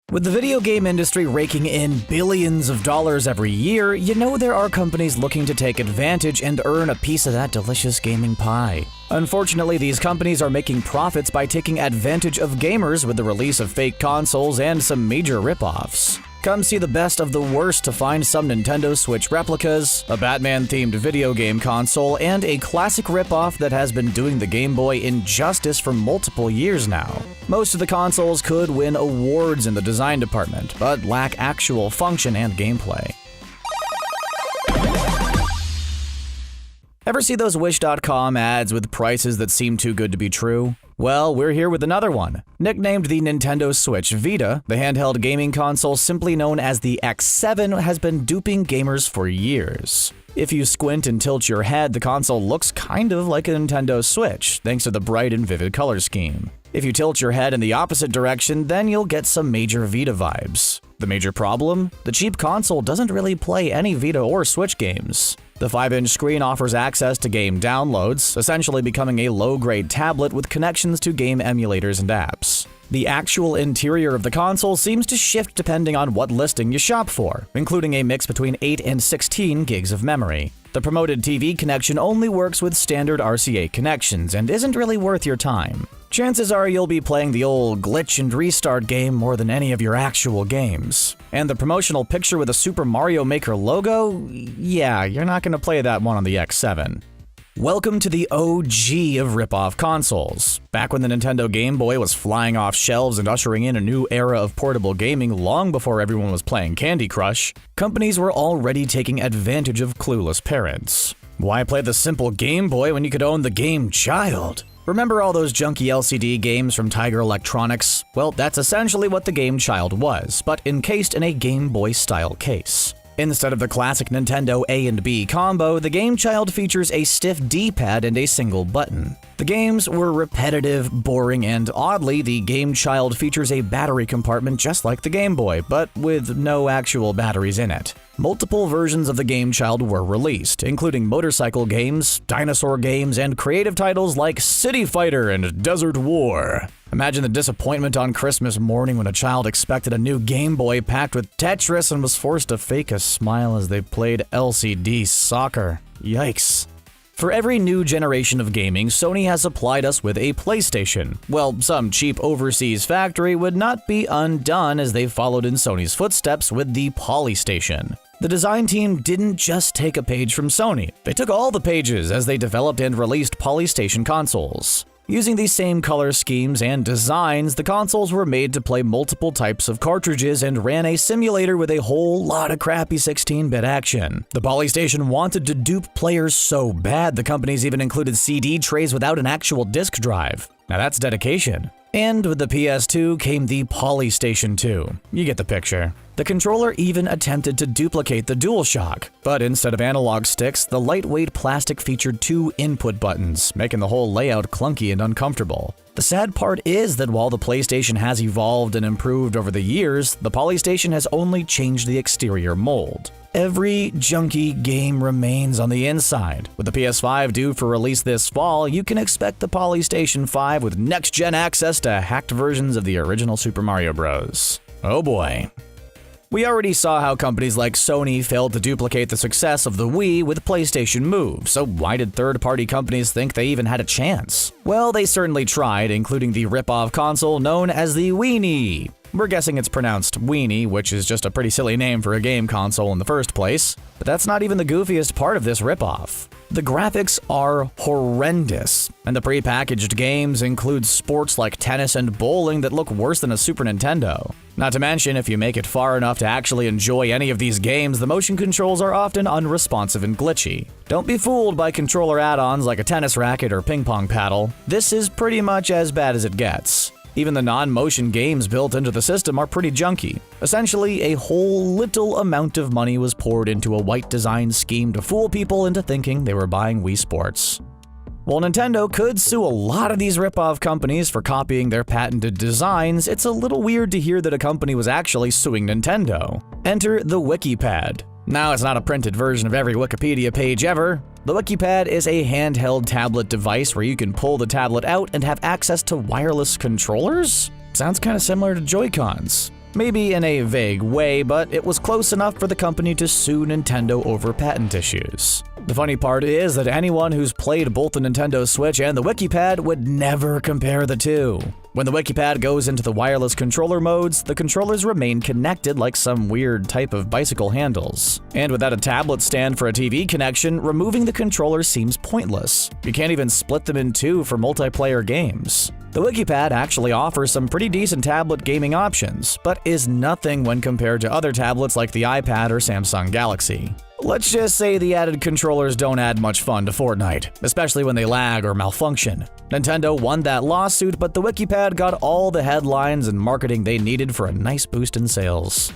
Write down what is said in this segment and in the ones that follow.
With the video game industry raking in billions of dollars every year, you know there are companies looking to take advantage and earn a piece of that delicious gaming pie. Unfortunately, these companies are making profits by taking advantage of gamers with the release of fake consoles and some major ripoffs. Come see the best of the worst to find some Nintendo Switch replicas, a Batman-themed video game console, and a classic ripoff that has been doing the Game Boy injustice for multiple years now. Most of the consoles could win awards in the design department, but lack actual function and gameplay. Ever see those Wish.com ads with prices that seem too good to be true? Well, we're here with another one. Nicknamed the Nintendo Switch Vita, the handheld gaming console simply known as the X7 has been duping gamers for years. If you squint and tilt your head, the console looks kind of like a Nintendo Switch, thanks to the bright and vivid color scheme. If you tilt your head in the opposite direction, then you'll get some major Vita vibes. The major problem? The cheap console doesn't really play any Vita or Switch games. The 5-inch screen offers access to game downloads, essentially becoming a low-grade tablet with connections to game emulators and apps. The actual interior of the console seems to shift depending on what listing you shop for, including a mix between 8 and 16 gigs of memory. The promoted TV connection only works with standard RCA connections and isn't really worth your time. Chances are you'll be playing the old glitch and restart game more than any of your actual games. And the promotional picture with a Super Mario Maker logo? Yeah, you're not going to play that one on the X7. Welcome to the OG of rip-off consoles. Back when the Nintendo Game Boy was flying off shelves and ushering in a new era of portable gaming long before everyone was playing Candy Crush, companies were already taking advantage of clueless parents. Why play the simple Game Boy when you could own the Game Child? Remember all those junky LCD games from Tiger Electronics? Well, that's essentially what the Game Child was, but encased in a Game Boy-style case. Instead of the classic Nintendo A and B combo, the Game Child features a stiff D-pad and a single button. The games were repetitive, boring, and oddly, the Game Child features a battery compartment just like the Game Boy, but with no actual batteries in it. Multiple versions of the Game Child were released, including motorcycle games, dinosaur games, and creative titles like City Fighter and Desert War. Imagine the disappointment on Christmas morning when a child expected a new Game Boy packed with Tetris and was forced to fake a smile as they played LCD soccer. Yikes. For every new generation of gaming, Sony has supplied us with a PlayStation. Well, some cheap overseas factory would not be undone as they followed in Sony's footsteps with the Polystation. The design team didn't just take a page from Sony, they took all the pages as they developed and released Polystation consoles. Using these same color schemes and designs, the consoles were made to play multiple types of cartridges and ran a simulator with a whole lot of crappy 16-bit action. The Polystation wanted to dupe players so bad, the companies even included CD trays without an actual disk drive. Now that's dedication. And with the PS2 came the Polystation 2. You get the picture. The controller even attempted to duplicate the DualShock, but instead of analog sticks, the lightweight plastic featured 2 input buttons, making the whole layout clunky and uncomfortable. The sad part is that while the PlayStation has evolved and improved over the years, the Polystation has only changed the exterior mold. Every junky game remains on the inside. With the PS5 due for release this fall, you can expect the Polystation 5 with next-gen access to hacked versions of the original Super Mario Bros. Oh boy. We already saw how companies like Sony failed to duplicate the success of the Wii with PlayStation Move, so why did third-party companies think they even had a chance? Well, they certainly tried, including the rip-off console known as the Weenie. We're guessing it's pronounced Weenie, which is just a pretty silly name for a game console in the first place. But that's not even the goofiest part of this ripoff. The graphics are horrendous, and the pre-packaged games include sports like tennis and bowling that look worse than a Super Nintendo. Not to mention, if you make it far enough to actually enjoy any of these games, the motion controls are often unresponsive and glitchy. Don't be fooled by controller add-ons like a tennis racket or ping pong paddle. This is pretty much as bad as it gets. Even the non-motion games built into the system are pretty junky. Essentially, a whole little amount of money was poured into a white design scheme to fool people into thinking they were buying Wii Sports. While Nintendo could sue a lot of these rip-off companies for copying their patented designs, it's a little weird to hear that a company was actually suing Nintendo. Enter the WikiPad. Now, it's not a printed version of every Wikipedia page ever. The WikiPad is a handheld tablet device where you can pull the tablet out and have access to wireless controllers? Sounds kind of similar to Joy-Cons. Maybe in a vague way, but it was close enough for the company to sue Nintendo over patent issues. The funny part is that anyone who's played both the Nintendo Switch and the WikiPad would never compare the two. When the WikiPad goes into the wireless controller modes, the controllers remain connected like some weird type of bicycle handles. And without a tablet stand for a TV connection, removing the controller seems pointless. You can't even split them in two for multiplayer games. The WikiPad actually offers some pretty decent tablet gaming options, but is nothing when compared to other tablets like the iPad or Samsung Galaxy. Let's just say the added controllers don't add much fun to Fortnite, especially when they lag or malfunction. Nintendo won that lawsuit, but the WikiPad got all the headlines and marketing they needed for a nice boost in sales.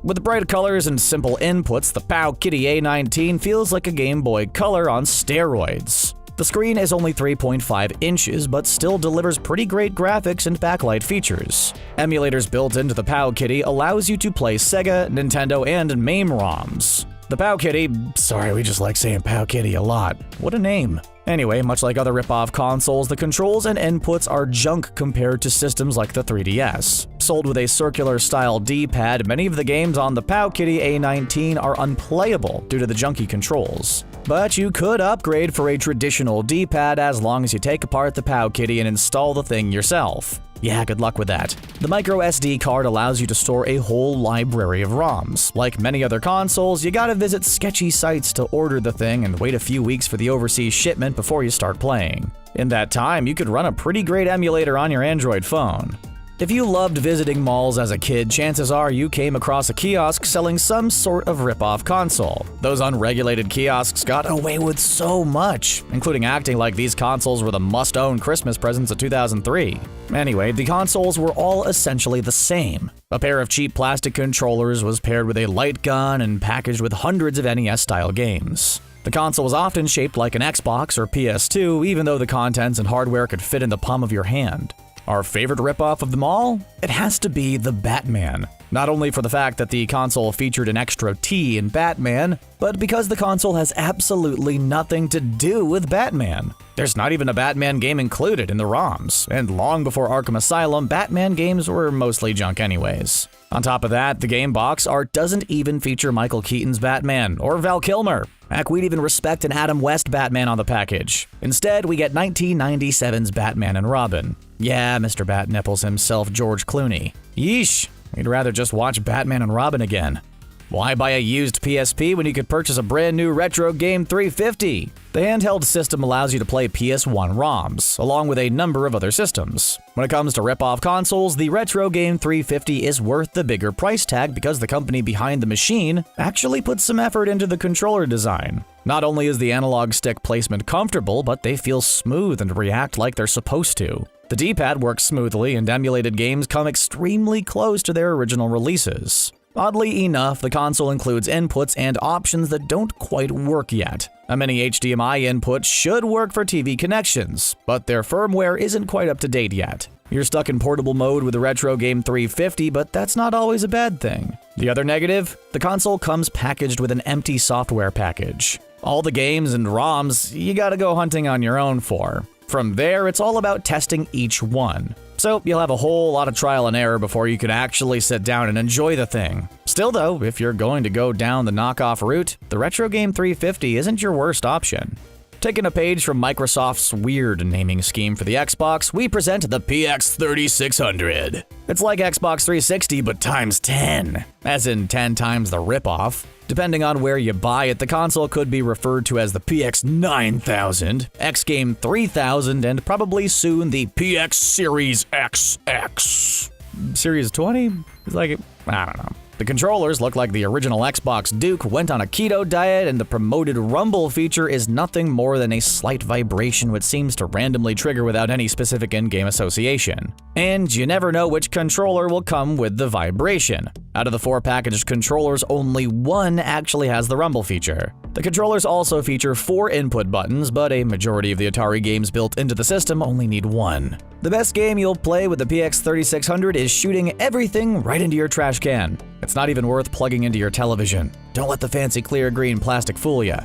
With bright colors and simple inputs, the Powkiddy A19 feels like a Game Boy Color on steroids. The screen is only 3.5 inches, but still delivers pretty great graphics and backlight features. Emulators built into the Powkiddy allows you to play Sega, Nintendo, and MAME ROMs. The Powkiddy, sorry, we just like saying Powkiddy a lot. What a name. Anyway, much like other rip-off consoles, the controls and inputs are junk compared to systems like the 3DS. Sold with a circular-style D-pad, many of the games on the Powkiddy A19 are unplayable due to the junky controls. But you could upgrade for a traditional D-pad as long as you take apart the Powkiddy and install the thing yourself. Yeah, good luck with that. The microSD card allows you to store a whole library of ROMs. Like many other consoles, you gotta visit sketchy sites to order the thing and wait a few weeks for the overseas shipment before you start playing. In that time, you could run a pretty great emulator on your Android phone. If you loved visiting malls as a kid, chances are you came across a kiosk selling some sort of rip-off console. Those unregulated kiosks got away with so much, including acting like these consoles were the must-own Christmas presents of 2003. Anyway, the consoles were all essentially the same. A pair of cheap plastic controllers was paired with a light gun and packaged with hundreds of NES-style games. The console was often shaped like an Xbox or PS2, even though the contents and hardware could fit in the palm of your hand. Our favorite ripoff of them all? It has to be the Batman. Not only for the fact that the console featured an extra T in Batman, but because the console has absolutely nothing to do with Batman. There's not even a Batman game included in the ROMs, and long before Arkham Asylum, Batman games were mostly junk anyways. On top of that, the game box art doesn't even feature Michael Keaton's Batman or Val Kilmer. Heck, we'd even respect an Adam West Batman on the package. Instead, we get 1997's Batman and Robin. Yeah, Mr. Bat Nipples himself, George Clooney. Yeesh, we'd rather just watch Batman and Robin again. Why buy a used PSP when you could purchase a brand new Retro Game 350? The handheld system allows you to play PS1 ROMs, along with a number of other systems. When it comes to rip-off consoles, the Retro Game 350 is worth the bigger price tag because the company behind the machine actually put some effort into the controller design. Not only is the analog stick placement comfortable, but they feel smooth and react like they're supposed to. The D-pad works smoothly, and emulated games come extremely close to their original releases. Oddly enough, the console includes inputs and options that don't quite work yet. A mini HDMI input should work for TV connections, but their firmware isn't quite up to date yet. You're stuck in portable mode with the Retro Game 350, but that's not always a bad thing. The other negative? The console comes packaged with an empty software package. All the games and ROMs you gotta go hunting on your own for. From there, it's all about testing each one. So you'll have a whole lot of trial and error before you can actually sit down and enjoy the thing. Still though, if you're going to go down the knockoff route, the Retro Game 350 isn't your worst option. Taking a page from Microsoft's weird naming scheme for the Xbox, we present the PX3600. It's like Xbox 360 but times 10, as in 10 times the ripoff. Depending on where you buy it, the console could be referred to as the PX9000, X-Game 3000, and probably soon the PX Series XX. Series 20? It's like, I don't know. The controllers look like the original Xbox Duke went on a keto diet, and the promoted rumble feature is nothing more than a slight vibration which seems to randomly trigger without any specific in-game association. And you never know which controller will come with the vibration. Out of the 4 packaged controllers, only one actually has the rumble feature. The controllers also feature 4 input buttons, but a majority of the Atari games built into the system only need 1. The best game you'll play with the PX3600 is shooting everything right into your trash can. It's not even worth plugging into your television. Don't let the fancy clear green plastic fool ya.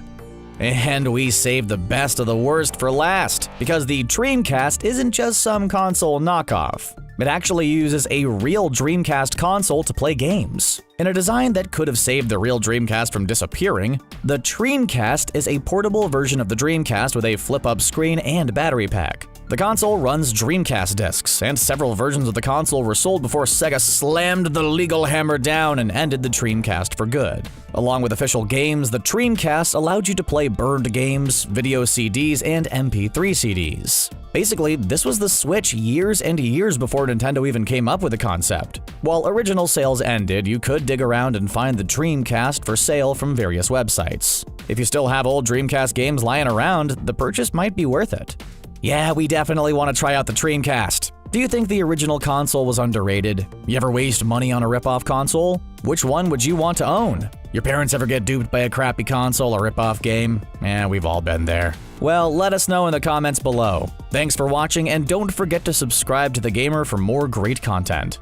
And we saved the best of the worst for last, because the Dreamcast isn't just some console knockoff. It actually uses a real Dreamcast console to play games. In a design that could have saved the real Dreamcast from disappearing, the Dreamcast is a portable version of the Dreamcast with a flip-up screen and battery pack. The console runs Dreamcast discs, and several versions of the console were sold before Sega slammed the legal hammer down and ended the Dreamcast for good. Along with official games, the Dreamcast allowed you to play burned games, video CDs, and MP3 CDs. Basically, this was the Switch years and years before Nintendo even came up with the concept. While original sales ended, you could dig around and find the Dreamcast for sale from various websites. If you still have old Dreamcast games lying around, the purchase might be worth it. Yeah, we definitely want to try out the Dreamcast. Do you think the original console was underrated? You ever waste money on a rip-off console? Which one would you want to own? Your parents ever get duped by a crappy console or rip-off game? We've all been there. Well, let us know in the comments below. Thanks for watching, and don't forget to subscribe to The Gamer for more great content.